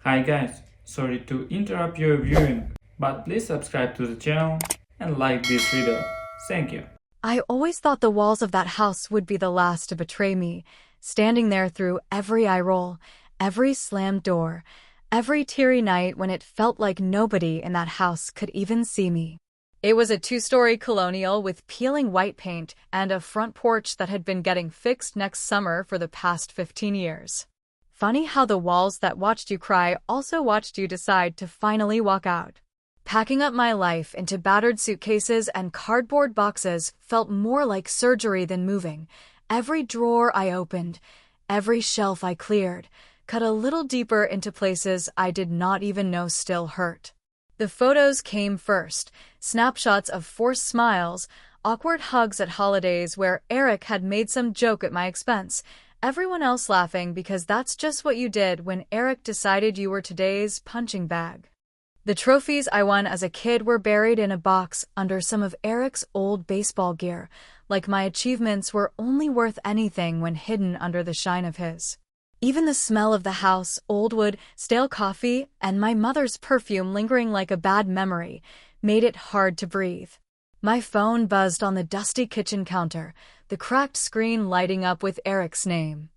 Hi guys, sorry to interrupt your viewing, but please subscribe to the channel and like this video. Thank you. I always thought the walls of that house would be the last to betray me, standing there through every eye roll, every slammed door, every teary night when it felt like nobody in that house could even see me. It was a two-story colonial with peeling white paint and a front porch that had been getting fixed next summer for the past 15 years. Funny how the walls that watched you cry also watched you decide to finally walk out. Packing up my life into battered suitcases and cardboard boxes felt more like surgery than moving. Every drawer I opened, every shelf I cleared, cut a little deeper into places I did not even know still hurt. The photos came first, snapshots of forced smiles, awkward hugs at holidays where Eric had made some joke at my expense, everyone else laughing because that's just what you did when Eric decided you were today's punching bag. The trophies I won as a kid were buried in a box under some of Eric's old baseball gear, like my achievements were only worth anything when hidden under the shine of his. Even the smell of the house, old wood, stale coffee, and my mother's perfume lingering like a bad memory made it hard to breathe. My phone buzzed on the dusty kitchen counter, the cracked screen lighting up with Eric's name.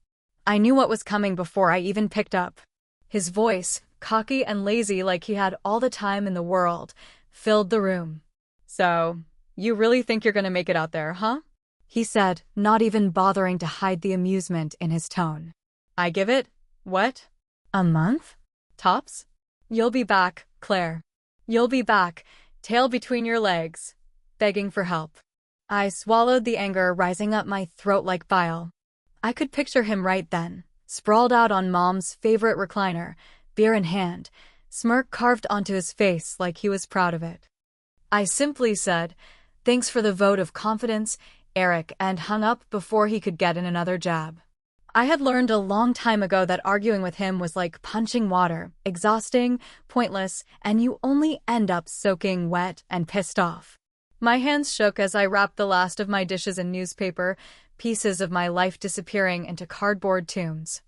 I knew what was coming before I even picked up. His voice, cocky and lazy like he had all the time in the world, filled the room. "So, you really think you're gonna make it out there, huh?" he said, not even bothering to hide the amusement in his tone. I give it, what? A month? Tops? You'll be back, Claire. You'll be back, tail between your legs, begging for help. I swallowed the anger rising up my throat like bile. I could picture him right then, sprawled out on Mom's favorite recliner, beer in hand, smirk carved onto his face like he was proud of it. I simply said, "Thanks for the vote of confidence, Eric," and hung up before he could get in another jab. I had learned a long time ago that arguing with him was like punching water, exhausting, pointless, and you only end up soaking wet and pissed off. My hands shook as I wrapped the last of my dishes in newspaper, pieces of my life disappearing into cardboard tombs.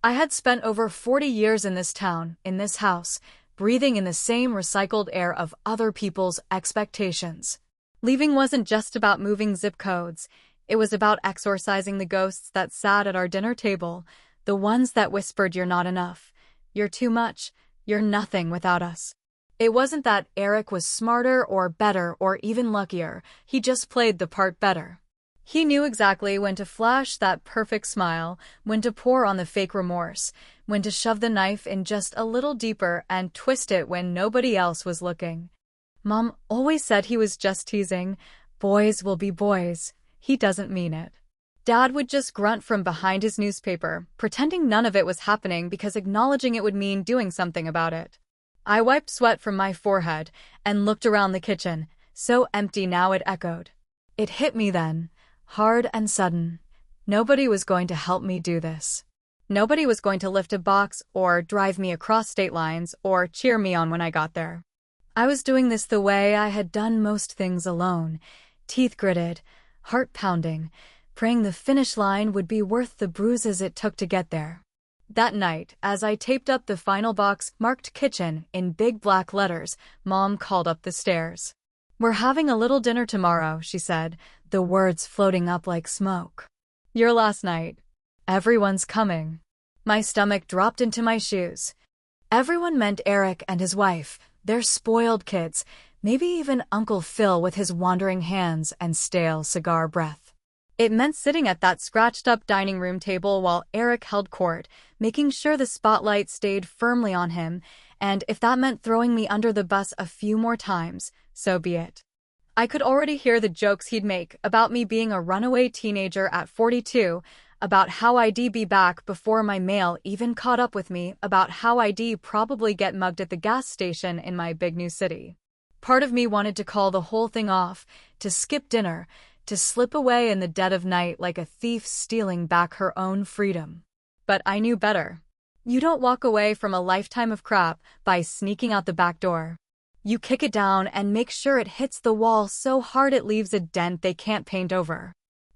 I had spent over 40 years in this town, in this house, breathing in the same recycled air of other people's expectations. Leaving wasn't just about moving zip codes. It was about exorcising the ghosts that sat at our dinner table, the ones that whispered you're not enough, you're too much, you're nothing without us. It wasn't that Eric was smarter or better or even luckier, he just played the part better. He knew exactly when to flash that perfect smile, when to pour on the fake remorse, when to shove the knife in just a little deeper and twist it when nobody else was looking. Mom always said he was just teasing. Boys will be boys. He doesn't mean it. Dad would just grunt from behind his newspaper, pretending none of it was happening because acknowledging it would mean doing something about it. I wiped sweat from my forehead and looked around the kitchen, so empty now it echoed. It hit me then, hard and sudden. Nobody was going to help me do this. Nobody was going to lift a box or drive me across state lines or cheer me on when I got there. I was doing this the way I had done most things alone, teeth gritted, heart pounding, praying the finish line would be worth the bruises it took to get there. That night, as I taped up the final box marked kitchen in big black letters, Mom called up the stairs. "We're having a little dinner tomorrow," she said, the words floating up like smoke. "Your last night. Everyone's coming." My stomach dropped into my shoes. Everyone meant Eric and his wife, their spoiled kids, maybe even Uncle Phil with his wandering hands and stale cigar breath. It meant sitting at that scratched-up dining room table while Eric held court, making sure the spotlight stayed firmly on him, and if that meant throwing me under the bus a few more times, so be it. I could already hear the jokes he'd make about me being a runaway teenager at 42, about how I'd be back before my mail even caught up with me, about how I'd probably get mugged at the gas station in my big new city. Part of me wanted to call the whole thing off, to skip dinner, to slip away in the dead of night like a thief stealing back her own freedom. But I knew better. You don't walk away from a lifetime of crap by sneaking out the back door. You kick it down and make sure it hits the wall so hard it leaves a dent they can't paint over.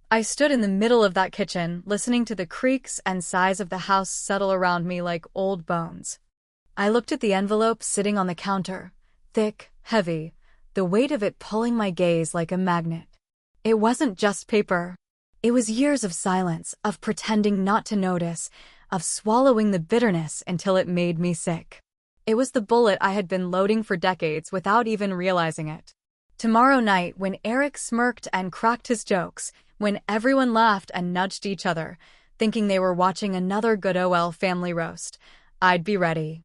I stood in the middle of that kitchen, listening to the creaks and sighs of the house settle around me like old bones. I looked at the envelope sitting on the counter, thick, heavy, the weight of it pulling my gaze like a magnet. It wasn't just paper. It was years of silence, of pretending not to notice, of swallowing the bitterness until it made me sick. It was the bullet I had been loading for decades without even realizing it. Tomorrow night, when Eric smirked and cracked his jokes, when everyone laughed and nudged each other, thinking they were watching another good OL family roast, I'd be ready.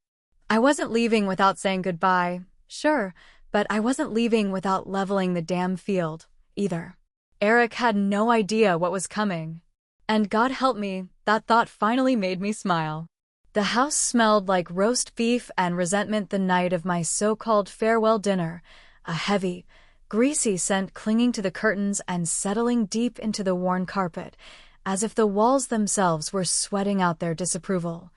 I wasn't leaving without saying goodbye, sure, but I wasn't leaving without leveling the damn field, either. Eric had no idea what was coming. And God help me, that thought finally made me smile. The house smelled like roast beef and resentment the night of my so-called farewell dinner, a heavy, greasy scent clinging to the curtains and settling deep into the worn carpet, as if the walls themselves were sweating out their disapproval.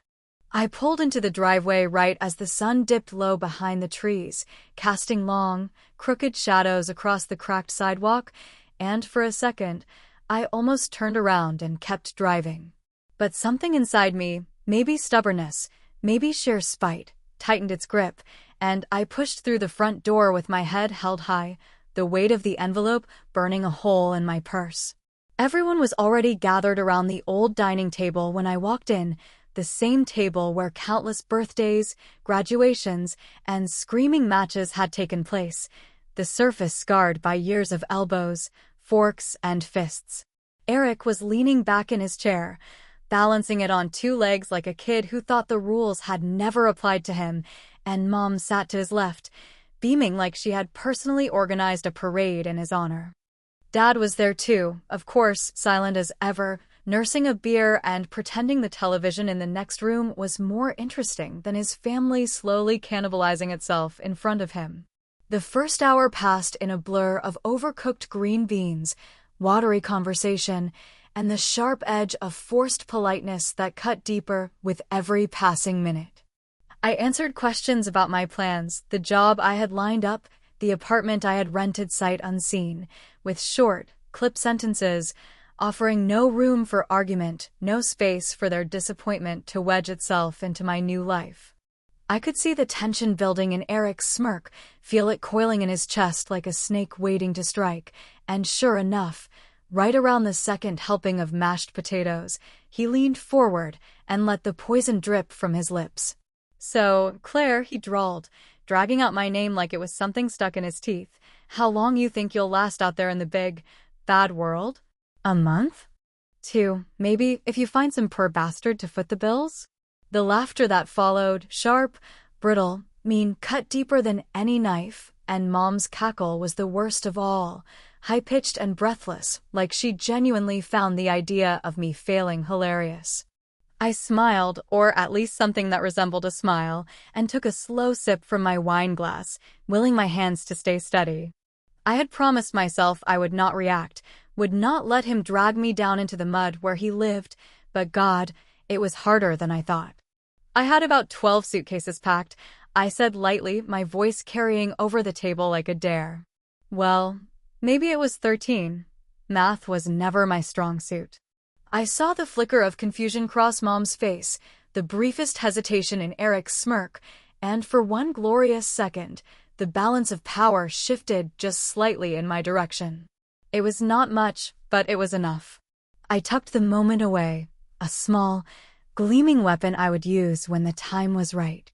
I pulled into the driveway right as the sun dipped low behind the trees, casting long, crooked shadows across the cracked sidewalk, and for a second, I almost turned around and kept driving. But something inside me, maybe stubbornness, maybe sheer spite, tightened its grip, and I pushed through the front door with my head held high, the weight of the envelope burning a hole in my purse. Everyone was already gathered around the old dining table when I walked in, the same table where countless birthdays, graduations, and screaming matches had taken place, the surface scarred by years of elbows, forks, and fists. Eric was leaning back in his chair, balancing it on two legs like a kid who thought the rules had never applied to him, and Mom sat to his left, beaming like she had personally organized a parade in his honor. Dad was there too, of course, silent as ever, nursing a beer and pretending the television in the next room was more interesting than his family slowly cannibalizing itself in front of him. The first hour passed in a blur of overcooked green beans, watery conversation, and the sharp edge of forced politeness that cut deeper with every passing minute. I answered questions about my plans, the job I had lined up, the apartment I had rented sight unseen, with short, clipped sentences, offering no room for argument, no space for their disappointment to wedge itself into my new life. I could see the tension building in Eric's smirk, feel it coiling in his chest like a snake waiting to strike, and sure enough, right around the second helping of mashed potatoes, he leaned forward and let the poison drip from his lips. "So, Claire," he drawled, dragging out my name like it was something stuck in his teeth, "how long you think you'll last out there in the big, bad world? A month? 2, maybe, if you find some poor bastard to foot the bills?" The laughter that followed, sharp, brittle, mean, cut deeper than any knife, and Mom's cackle was the worst of all, high-pitched and breathless, like she genuinely found the idea of me failing hilarious. I smiled, or at least something that resembled a smile, and took a slow sip from my wine glass, willing my hands to stay steady. I had promised myself I would not react, would not let him drag me down into the mud where he lived, but God, it was harder than I thought. "I had about 12 suitcases packed," I said lightly, my voice carrying over the table like a dare. Well, maybe it was 13. Math was never my strong suit. I saw the flicker of confusion cross Mom's face, the briefest hesitation in Eric's smirk, and for one glorious second, the balance of power shifted just slightly in my direction. It was not much, but it was enough. I tucked the moment away, a small, gleaming weapon I would use when the time was right.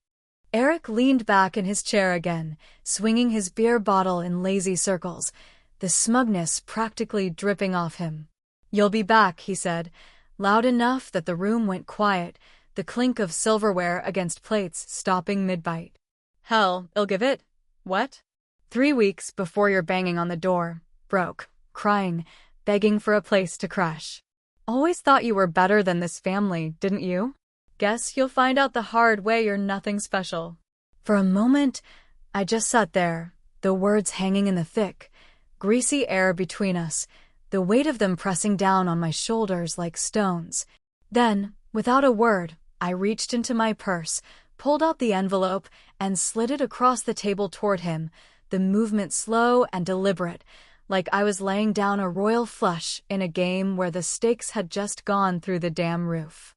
Eric leaned back in his chair again, swinging his beer bottle in lazy circles, the smugness practically dripping off him. "You'll be back," he said, loud enough that the room went quiet, the clink of silverware against plates stopping mid-bite. "Hell, I'll give it. What? 3 weeks before you're banging on the door, broke, crying, begging for a place to crash. Always thought you were better than this family, didn't you? Guess you'll find out the hard way you're nothing special." For a moment, I just sat there, the words hanging in the thick, greasy air between us, the weight of them pressing down on my shoulders like stones. Then, without a word, I reached into my purse, pulled out the envelope, and slid it across the table toward him, the movement slow and deliberate, like I was laying down a royal flush in a game where the stakes had just gone through the damn roof.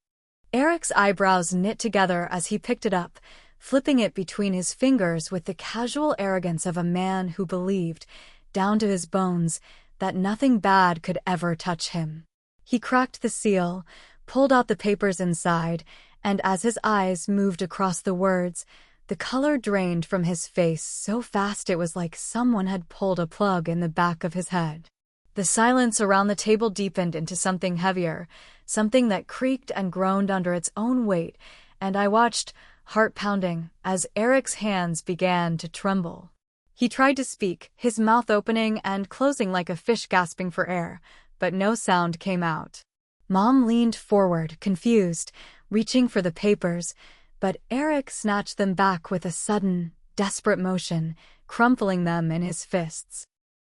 Eric's eyebrows knit together as he picked it up, flipping it between his fingers with the casual arrogance of a man who believed, down to his bones, that nothing bad could ever touch him. He cracked the seal, pulled out the papers inside, and as his eyes moved across the words, the color drained from his face so fast it was like someone had pulled a plug in the back of his head. The silence around the table deepened into something heavier, something that creaked and groaned under its own weight, and I watched, heart pounding, as Eric's hands began to tremble. He tried to speak, his mouth opening and closing like a fish gasping for air, but no sound came out. Mom leaned forward, confused, reaching for the papers, but Eric snatched them back with a sudden, desperate motion, crumpling them in his fists.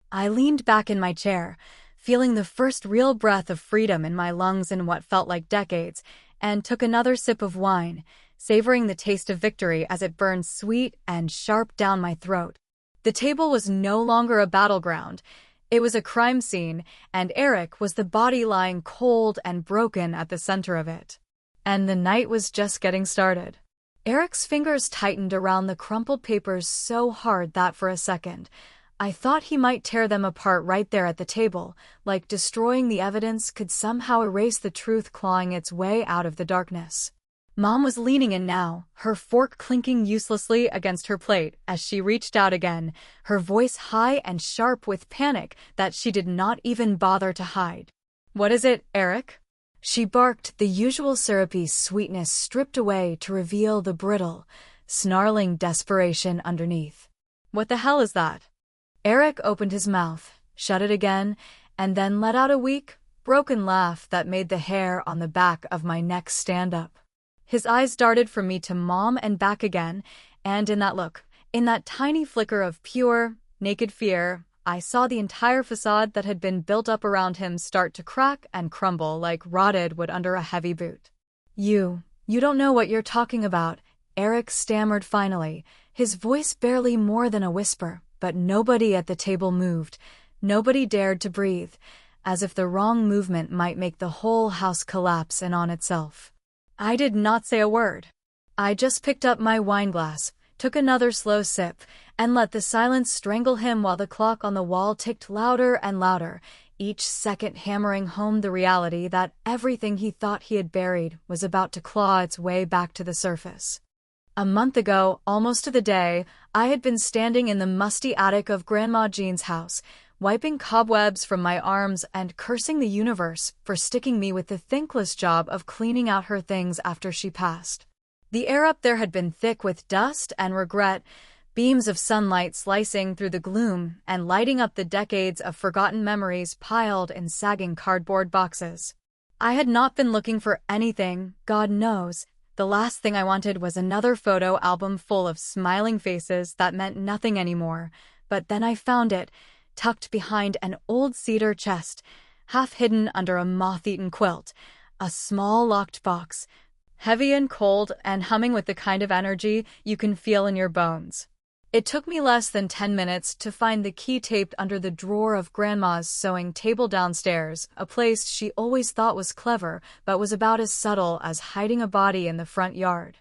I leaned back in my chair, feeling the first real breath of freedom in my lungs in what felt like decades, and took another sip of wine, savoring the taste of victory as it burned sweet and sharp down my throat. The table was no longer a battleground. It was a crime scene, and Eric was the body lying cold and broken at the center of it. And the night was just getting started. Eric's fingers tightened around the crumpled papers so hard that for a second, I thought he might tear them apart right there at the table, like destroying the evidence could somehow erase the truth clawing its way out of the darkness. Mom was leaning in now, her fork clinking uselessly against her plate as she reached out again, her voice high and sharp with panic that she did not even bother to hide. "What is it, Eric?" She barked, the usual syrupy sweetness stripped away to reveal the brittle, snarling desperation underneath. "What the hell is that?" Eric opened his mouth, shut it again, and then let out a weak, broken laugh that made the hair on the back of my neck stand up. His eyes darted from me to Mom and back again, and in that look, in that tiny flicker of pure, naked fear, I saw the entire facade that had been built up around him start to crack and crumble like rotted wood under a heavy boot. You don't know what you're talking about," Eric stammered finally, his voice barely more than a whisper, but nobody at the table moved, nobody dared to breathe, as if the wrong movement might make the whole house collapse in on itself. I did not say a word. I just picked up my wineglass, took another slow sip, and let the silence strangle him while the clock on the wall ticked louder and louder, each second hammering home the reality that everything he thought he had buried was about to claw its way back to the surface. A month ago, almost to the day, I had been standing in the musty attic of Grandma Jean's house, wiping cobwebs from my arms and cursing the universe for sticking me with the thankless job of cleaning out her things after she passed. The air up there had been thick with dust and regret, beams of sunlight slicing through the gloom and lighting up the decades of forgotten memories piled in sagging cardboard boxes. I had not been looking for anything, God knows. The last thing I wanted was another photo album full of smiling faces that meant nothing anymore, but then I found it, tucked behind an old cedar chest, half hidden under a moth-eaten quilt, a small locked box, heavy and cold and humming with the kind of energy you can feel in your bones. It took me less than 10 minutes to find the key taped under the drawer of Grandma's sewing table downstairs, a place she always thought was clever but was about as subtle as hiding a body in the front yard.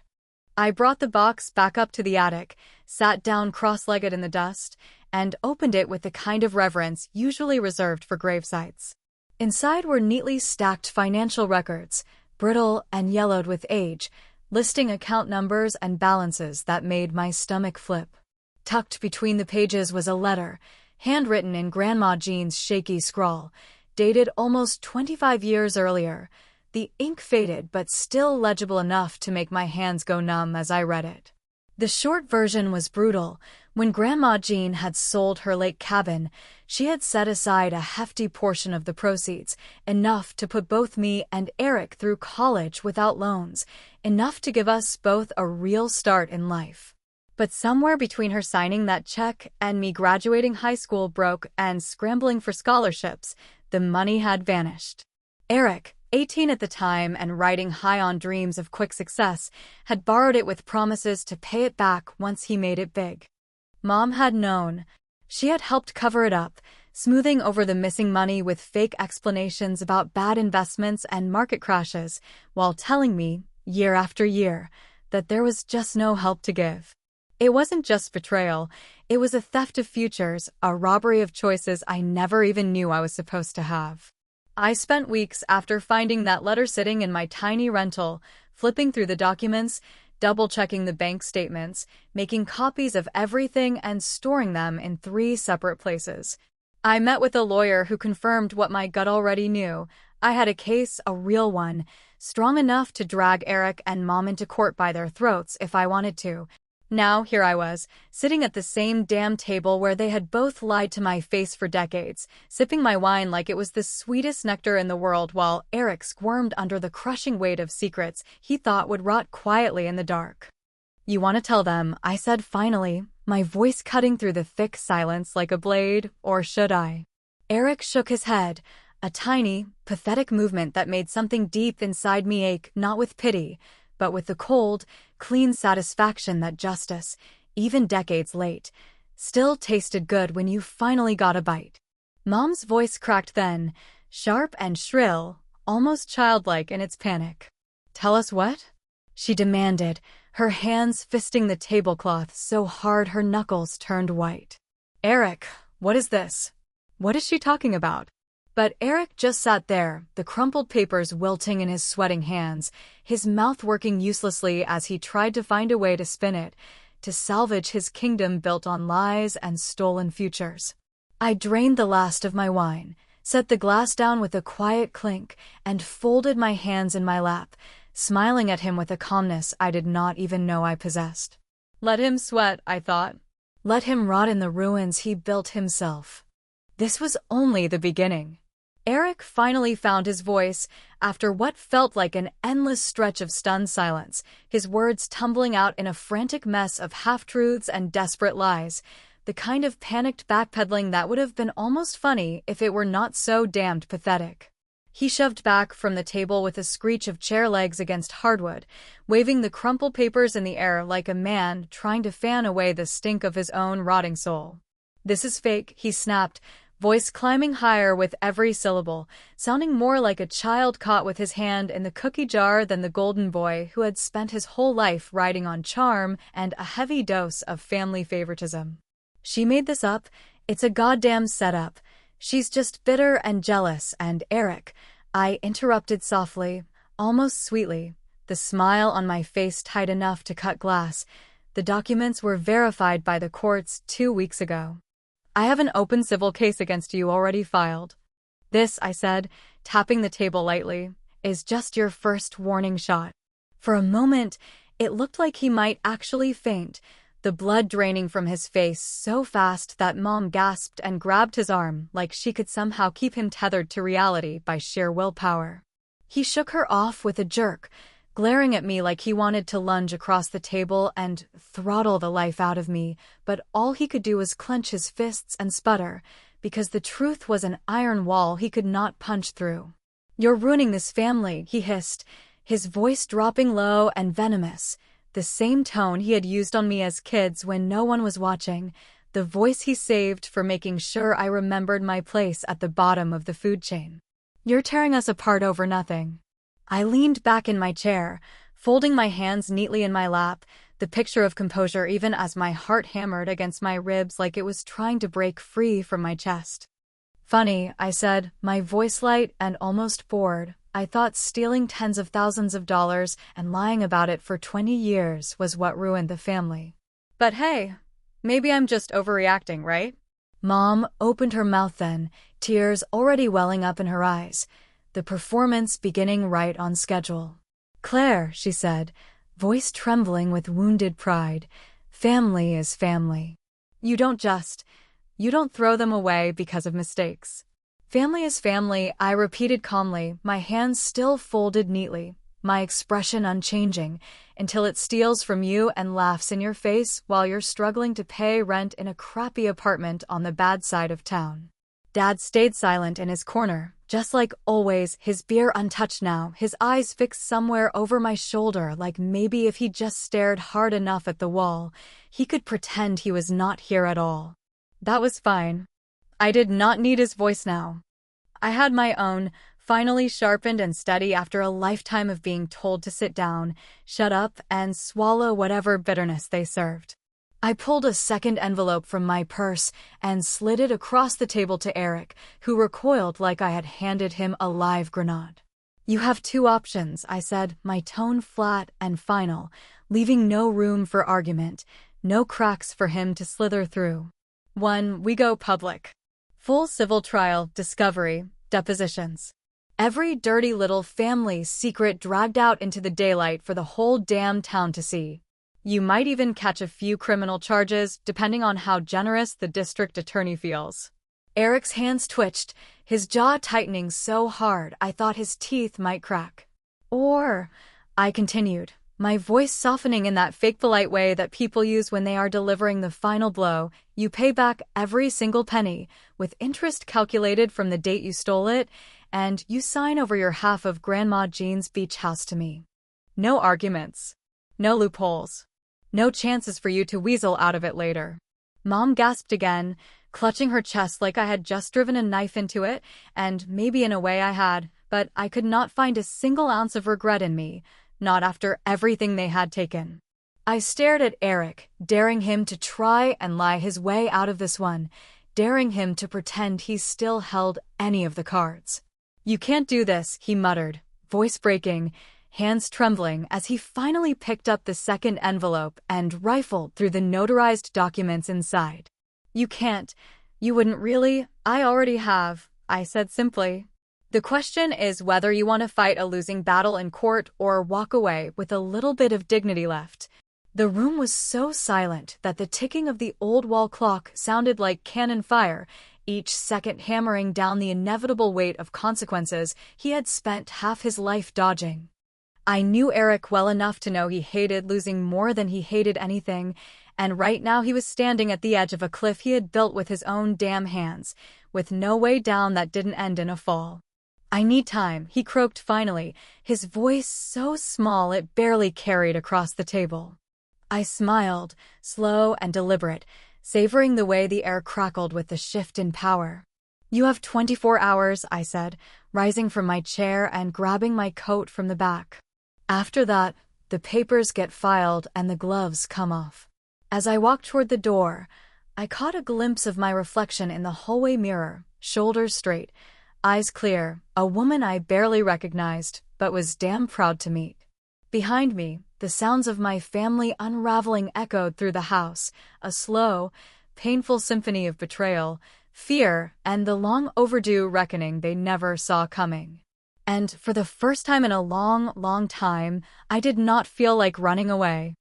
I brought the box back up to the attic, sat down cross-legged in the dust, and opened it with the kind of reverence usually reserved for gravesites. Inside were neatly stacked financial records, brittle and yellowed with age, listing account numbers and balances that made my stomach flip. Tucked between the pages was a letter, handwritten in Grandma Jean's shaky scrawl, dated almost 25 years earlier. The ink faded but still legible enough to make my hands go numb as I read it. The short version was brutal. When Grandma Jean had sold her lake cabin, she had set aside a hefty portion of the proceeds, enough to put both me and Eric through college without loans, enough to give us both a real start in life. But somewhere between her signing that check and me graduating high school broke and scrambling for scholarships, the money had vanished. Eric, 18 at the time and riding high on dreams of quick success, had borrowed it with promises to pay it back once he made it big. Mom had known. She had helped cover it up, smoothing over the missing money with fake explanations about bad investments and market crashes, while telling me, year after year, that there was just no help to give. It wasn't just betrayal, it was a theft of futures, a robbery of choices I never even knew I was supposed to have. I spent weeks after finding that letter sitting in my tiny rental, flipping through the documents, double-checking the bank statements, making copies of everything and storing them in 3 separate places. I met with a lawyer who confirmed what my gut already knew. I had a case, a real one, strong enough to drag Eric and Mom into court by their throats if I wanted to. Now, here I was, sitting at the same damn table where they had both lied to my face for decades, sipping my wine like it was the sweetest nectar in the world while Eric squirmed under the crushing weight of secrets he thought would rot quietly in the dark. "You want to tell them," I said finally, my voice cutting through the thick silence like a blade, "or should I?" Eric shook his head, a tiny, pathetic movement that made something deep inside me ache, not with pity, but with the cold, clean satisfaction that justice, even decades late, still tasted good when you finally got a bite. Mom's voice cracked then, sharp and shrill, almost childlike in its panic. "Tell us what?" she demanded, her hands fisting the tablecloth so hard her knuckles turned white. "Eric, what is this? What is she talking about?" But Eric just sat there, the crumpled papers wilting in his sweating hands, his mouth working uselessly as he tried to find a way to spin it, to salvage his kingdom built on lies and stolen futures. I drained the last of my wine, set the glass down with a quiet clink, and folded my hands in my lap, smiling at him with a calmness I did not even know I possessed. Let him sweat, I thought. Let him rot in the ruins he built himself. This was only the beginning. Eric finally found his voice, after what felt like an endless stretch of stunned silence, his words tumbling out in a frantic mess of half-truths and desperate lies, the kind of panicked backpedaling that would have been almost funny if it were not so damned pathetic. He shoved back from the table with a screech of chair legs against hardwood, waving the crumpled papers in the air like a man trying to fan away the stink of his own rotting soul. "This is fake," he snapped, voice climbing higher with every syllable, sounding more like a child caught with his hand in the cookie jar than the golden boy who had spent his whole life riding on charm and a heavy dose of family favoritism. "She made this up. It's a goddamn setup. She's just bitter and jealous, and Eric," I interrupted softly, almost sweetly, the smile on my face tight enough to cut glass. "The documents were verified by the courts 2 weeks ago. I have an open civil case against you already filed. This," I said, tapping the table lightly, "is just your first warning shot." For a moment, it looked like he might actually faint, the blood draining from his face so fast that Mom gasped and grabbed his arm like she could somehow keep him tethered to reality by sheer willpower. He shook her off with a jerk, glaring at me like he wanted to lunge across the table and throttle the life out of me, but all he could do was clench his fists and sputter, because the truth was an iron wall he could not punch through. "You're ruining this family," he hissed, his voice dropping low and venomous, the same tone he had used on me as kids when no one was watching, the voice he saved for making sure I remembered my place at the bottom of the food chain. "You're tearing us apart over nothing." I leaned back in my chair, folding my hands neatly in my lap, the picture of composure even as my heart hammered against my ribs like it was trying to break free from my chest. "Funny," I said, my voice light and almost bored. "I thought stealing tens of thousands of dollars and lying about it for 20 years was what ruined the family. But hey, maybe I'm just overreacting, right?" Mom opened her mouth then, tears already welling up in her eyes, the performance beginning right on schedule. "Claire," she said, voice trembling with wounded pride, "family is family. You don't throw them away because of mistakes. Family is family," I repeated calmly, my hands still folded neatly, my expression unchanging, "until it steals from you and laughs in your face while you're struggling to pay rent in a crappy apartment on the bad side of town." Dad stayed silent in his corner, just like always, his beer untouched now, his eyes fixed somewhere over my shoulder like maybe if he just stared hard enough at the wall, he could pretend he was not here at all. That was fine. I did not need his voice now. I had my own, finally sharpened and steady after a lifetime of being told to sit down, shut up, and swallow whatever bitterness they served. I pulled a second envelope from my purse and slid it across the table to Eric, who recoiled like I had handed him a live grenade. "You have two options," I said, my tone flat and final, leaving no room for argument, no cracks for him to slither through. 1. We go public. Full civil trial, discovery, depositions. Every dirty little family secret dragged out into the daylight for the whole damn town to see. You might even catch a few criminal charges, depending on how generous the district attorney feels. Eric's hands twitched, his jaw tightening so hard I thought his teeth might crack. Or, I continued, my voice softening in that fake polite way that people use when they are delivering the final blow, you pay back every single penny, with interest calculated from the date you stole it, and you sign over your half of Grandma Jean's beach house to me. No arguments. No loopholes. No chances for you to weasel out of it later. Mom gasped again, clutching her chest like I had just driven a knife into it, and maybe in a way I had, but I could not find a single ounce of regret in me, not after everything they had taken. I stared at Eric, daring him to try and lie his way out of this one, daring him to pretend he still held any of the cards. "You can't do this," he muttered, voice breaking, hands trembling as he finally picked up the second envelope and rifled through the notarized documents inside. "You can't. You wouldn't really. I already have," I said simply. "The question is whether you want to fight a losing battle in court or walk away with a little bit of dignity left." The room was so silent that the ticking of the old wall clock sounded like cannon fire, each second hammering down the inevitable weight of consequences he had spent half his life dodging. I knew Eric well enough to know he hated losing more than he hated anything, and right now he was standing at the edge of a cliff he had built with his own damn hands, with no way down that didn't end in a fall. "I need time," he croaked finally, his voice so small it barely carried across the table. I smiled, slow and deliberate, savoring the way the air crackled with the shift in power. "You have 24 hours, I said, rising from my chair and grabbing my coat from the back. "After that, the papers get filed and the gloves come off." As I walked toward the door, I caught a glimpse of my reflection in the hallway mirror, shoulders straight, eyes clear, a woman I barely recognized, but was damn proud to meet. Behind me, the sounds of my family unraveling echoed through the house, a slow, painful symphony of betrayal, fear, and the long overdue reckoning they never saw coming. And for the first time in a long, long time, I did not feel like running away.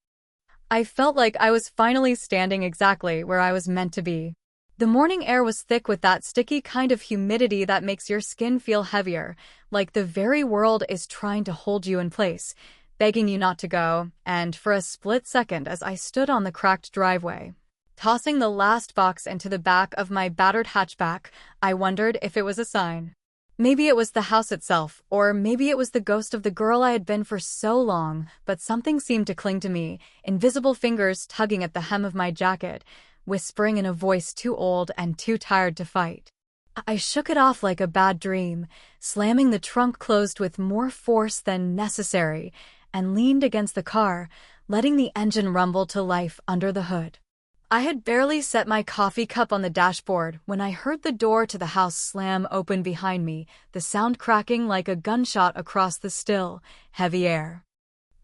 I felt like I was finally standing exactly where I was meant to be. The morning air was thick with that sticky kind of humidity that makes your skin feel heavier, like the very world is trying to hold you in place, begging you not to go, and for a split second as I stood on the cracked driveway, tossing the last box into the back of my battered hatchback, I wondered if it was a sign. Maybe it was the house itself, or maybe it was the ghost of the girl I had been for so long, but something seemed to cling to me, invisible fingers tugging at the hem of my jacket, whispering in a voice too old and too tired to fight. I shook it off like a bad dream, slamming the trunk closed with more force than necessary, and leaned against the car, letting the engine rumble to life under the hood. I had barely set my coffee cup on the dashboard when I heard the door to the house slam open behind me, the sound cracking like a gunshot across the still, heavy air.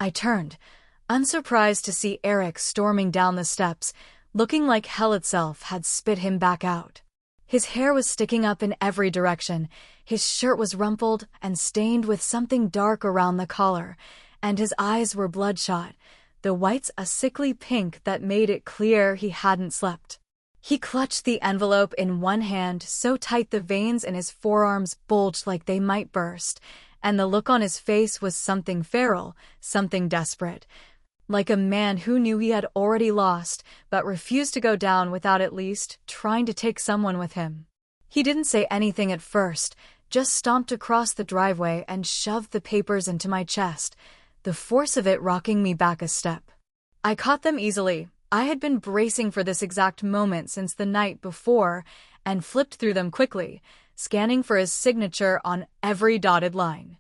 I turned, unsurprised to see Eric storming down the steps, looking like hell itself had spit him back out. His hair was sticking up in every direction, his shirt was rumpled and stained with something dark around the collar, and his eyes were bloodshot, the whites a sickly pink that made it clear he hadn't slept. He clutched the envelope in one hand so tight the veins in his forearms bulged like they might burst, and the look on his face was something feral, something desperate, like a man who knew he had already lost but refused to go down without at least trying to take someone with him. He didn't say anything at first, just stomped across the driveway and shoved the papers into my chest, the force of it rocking me back a step. I caught them easily. I had been bracing for this exact moment since the night before and flipped through them quickly, scanning for his signature on every dotted line.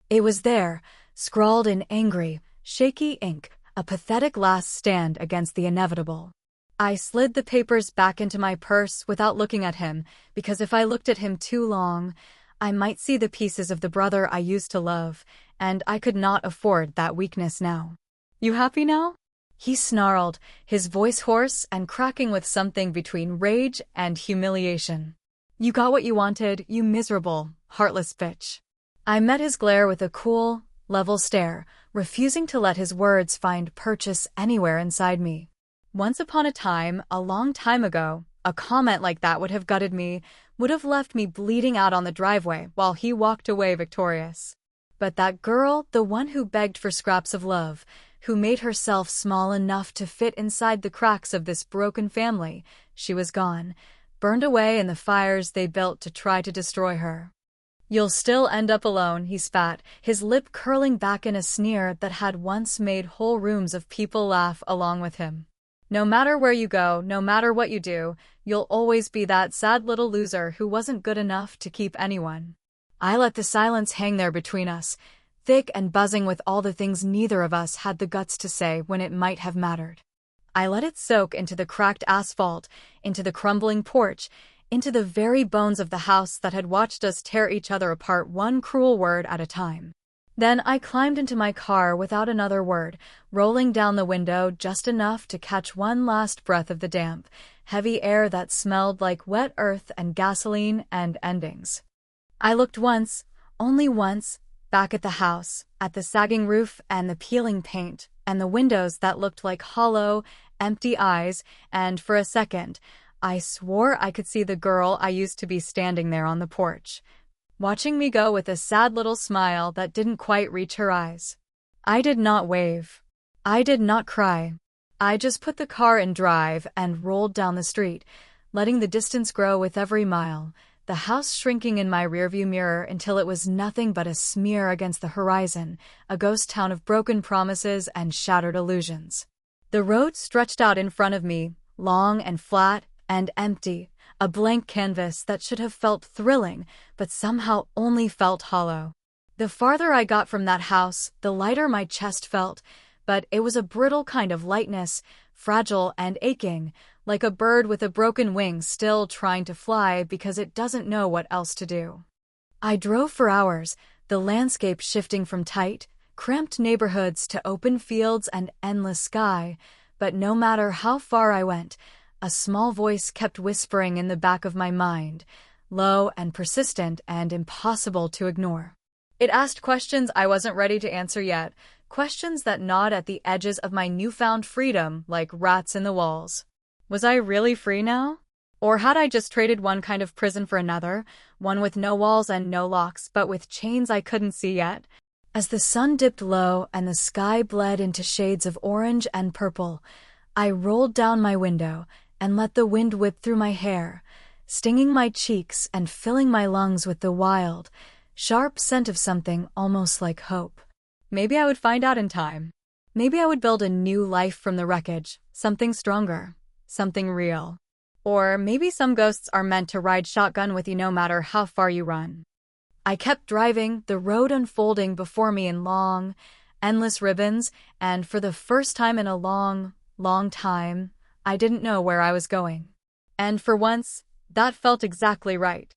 It was there, scrawled in angry, shaky ink, a pathetic last stand against the inevitable. I slid the papers back into my purse without looking at him, because if I looked at him too long, I might see the pieces of the brother I used to love, and I could not afford that weakness now. "You happy now?" He snarled, his voice hoarse and cracking with something between rage and humiliation. "You got what you wanted, you miserable, heartless bitch." I met his glare with a cool, level stare, refusing to let his words find purchase anywhere inside me. Once upon a time, a long time ago, a comment like that would have gutted me, would have left me bleeding out on the driveway while he walked away victorious. But that girl, the one who begged for scraps of love, who made herself small enough to fit inside the cracks of this broken family, she was gone, burned away in the fires they built to try to destroy her. "You'll still end up alone," he spat, his lip curling back in a sneer that had once made whole rooms of people laugh along with him. "No matter where you go, no matter what you do, you'll always be that sad little loser who wasn't good enough to keep anyone." I let the silence hang there between us, thick and buzzing with all the things neither of us had the guts to say when it might have mattered. I let it soak into the cracked asphalt, into the crumbling porch, into the very bones of the house that had watched us tear each other apart one cruel word at a time. Then I climbed into my car without another word, rolling down the window just enough to catch one last breath of the damp, heavy air that smelled like wet earth and gasoline and endings. I looked once, only once, back at the house, at the sagging roof and the peeling paint, and the windows that looked like hollow, empty eyes, and for a second, I swore I could see the girl I used to be standing there on the porch, watching me go with a sad little smile that didn't quite reach her eyes. I did not wave. I did not cry. I just put the car in drive and rolled down the street, letting the distance grow with every mile, the house shrinking in my rearview mirror until it was nothing but a smear against the horizon, a ghost town of broken promises and shattered illusions. The road stretched out in front of me, long and flat and empty, a blank canvas that should have felt thrilling, but somehow only felt hollow. The farther I got from that house, the lighter my chest felt, but it was a brittle kind of lightness, fragile and aching, like a bird with a broken wing still trying to fly because it doesn't know what else to do. I drove for hours, the landscape shifting from tight, cramped neighborhoods to open fields and endless sky, but no matter how far I went, a small voice kept whispering in the back of my mind, low and persistent and impossible to ignore. It asked questions I wasn't ready to answer yet, questions that gnawed at the edges of my newfound freedom like rats in the walls. Was I really free now? Or had I just traded one kind of prison for another, one with no walls and no locks, but with chains I couldn't see yet? As the sun dipped low and the sky bled into shades of orange and purple, I rolled down my window and let the wind whip through my hair, stinging my cheeks and filling my lungs with the wild, sharp scent of something almost like hope. Maybe I would find out in time. Maybe I would build a new life from the wreckage, something stronger, something real. Or maybe some ghosts are meant to ride shotgun with you no matter how far you run. I kept driving, the road unfolding before me in long, endless ribbons, and for the first time in a long, long time, I didn't know where I was going. And for once, that felt exactly right.